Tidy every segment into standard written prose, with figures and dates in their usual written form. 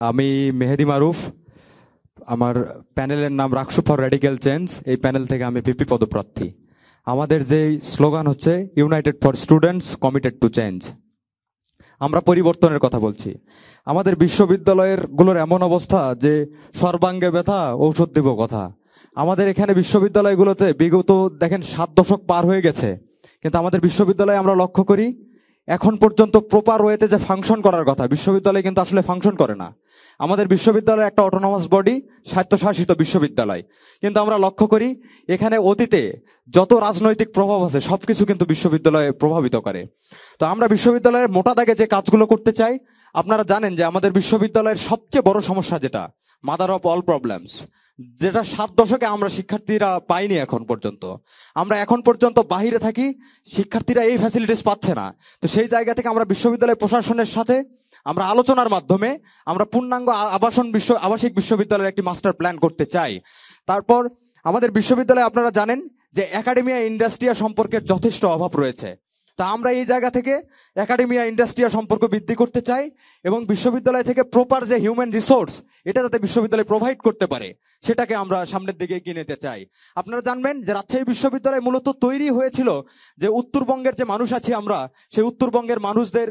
আমি মেহেদি মারুফ। আমার প্যানেলের নাম রাকসু ফর রেডিক্যাল চেঞ্জ। এই প্যানেল থেকে আমি ভিপি পদপ্রার্থী। আমাদের যেই স্লোগান হচ্ছে United for students committed to change. আমরা পরিবর্তনের কথা বলছি। আমাদের বিশ্ববিদ্যালয়ের গুলোর এমন অবস্থা যে সর্বাঙ্গে ব্যথা ঔষধ দিব কথা। আমাদের এখানে বিশ্ববিদ্যালয়গুলোতে বিগত দেখেন 7 দশক পার হয়ে গেছে, কিন্তু আমাদের বিশ্ববিদ্যালয়ে আমরা লক্ষ্য করি এখন পর্যন্ত প্রপার ওয়েতে যে ফাংশন করার কথা, বিশ্ববিদ্যালয় কিন্তু আসলে ফাংশন করে না। আমাদের বিশ্ববিদ্যালয় একটা অটোনমাস বডি, স্বায়ত্তশাসিত বিশ্ববিদ্যালয়, কিন্তু আমরা লক্ষ্য করি এখানে অতীতে যত রাজনৈতিক প্রভাব আছে সবকিছু কিন্তু বিশ্ববিদ্যালয়ে প্রভাবিত করে। তো আমরা বিশ্ববিদ্যালয়ের মোটা দাগে যে কাজগুলো করতে চাই, আপনারা জানেন যে আমাদের বিশ্ববিদ্যালয়ের সবচেয়ে বড় সমস্যা যেটা মাদার অফ অল প্রবলেমস, যেটা 7 দশকে আমরা শিক্ষার্থীরা পাইনি এখন পর্যন্ত। আমরা এখন পর্যন্ত বাহিরে থাকি, শিক্ষার্থীরা এই ফ্যাসিলিটিস পাচ্ছে না। তো সেই জায়গা থেকে আমরা বিশ্ববিদ্যালয় প্রশাসনের সাথে আমরা আলোচনার মাধ্যমে আমরা পূর্ণাঙ্গ আবাসিক বিশ্ববিদ্যালয়ের একটি মাস্টার প্ল্যান করতে চাই। তারপর আমাদের বিশ্ববিদ্যালয়ে আপনারা জানেন যে একাডেমিয়া ইন্ডাস্ট্রিয়া সম্পর্কের যথেষ্ট অভাব রয়েছে। তা আমরা এই জায়গা থেকে একাডেমিয়া ইন্ডাস্ট্রিয়া সম্পর্ক বৃদ্ধি করতে চাই এবং বিশ্ববিদ্যালয় থেকে প্রপার যে হিউম্যান রিসোর্স এটা যাতে বিশ্ববিদ্যালয় প্রোভাইড করতে পারে সেটাকে আমরা সামনের দিকে এগিয়ে নিতে চাই। আপনারা জানবেন যে রাজশাহী বিশ্ববিদ্যালয় মূলত তৈরি হয়েছিল যে উত্তরবঙ্গের যে মানুষ আছি আমরা, সেই উত্তরবঙ্গের মানুষদের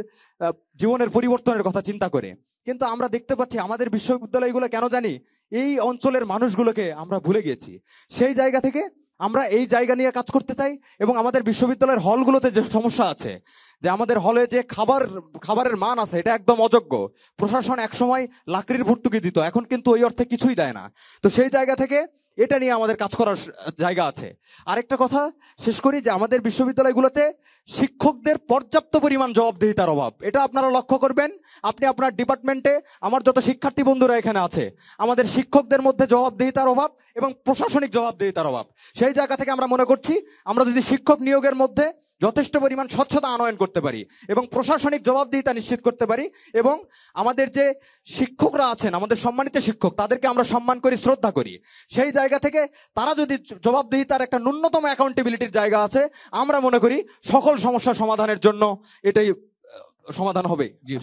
জীবনের পরিবর্তনের কথা চিন্তা করে। কিন্তু আমরা দেখতে পাচ্ছি আমাদের বিশ্ববিদ্যালয়গুলো কেন জানি এই অঞ্চলের মানুষগুলোকে আমরা ভুলে গেছি। সেই জায়গা থেকে আমরা এই জায়গা নিয়ে কাজ করতে চাই এবং আমাদের বিশ্ববিদ্যালয়ের হলগুলোতে যে সমস্যা আছে, যে আমাদের হলে যে খাবারের মান আছে এটা একদম অযোগ্য। প্রশাসন একসময় লাকড়ির ভর্তুকি দিত, এখন কিন্তু ওই অর্থে কিছুই দেয় না। তো সেই জায়গা থেকে এটা নিয়ে আমাদের কাজ করার জায়গা আছে। আরেকটা কথা শেষ করি যে আমাদের বিশ্ববিদ্যালয়গুলোতে শিক্ষকদের পর্যাপ্ত পরিমাণ জবাবদিহিতার অভাব, এটা আপনারা লক্ষ্য করবেন। আপনি আপনার ডিপার্টমেন্টে, আমার যত শিক্ষার্থী বন্ধুরা এখানে আছে, আমাদের শিক্ষকদের মধ্যে জবাবদিহিতার অভাব এবং প্রশাসনিক জবাবদিহিতার অভাব। সেই জায়গা থেকে আমরা মনে করছি আমরা যদি শিক্ষক নিয়োগের মধ্যে যথেষ্ট পরিমাণ স্বচ্ছতা আনয়ন করতে পারি এবং প্রশাসনিক জবাবদিহিতা নিশ্চিত করতে পারি এবং আমাদের যে শিক্ষকরা আছেন, আমাদের সম্মানিত শিক্ষক, তাদেরকে আমরা সম্মান করি, শ্রদ্ধা করি, সেই জায়গা থেকে তারা যদি জবাবদিহিতার একটা ন্যূনতম অ্যাকাউন্টেবিলিটির জায়গা আছে, আমরা মনে করি সকল সমস্যা সমাধানের জন্য এটাই সমাধান হবে। জি।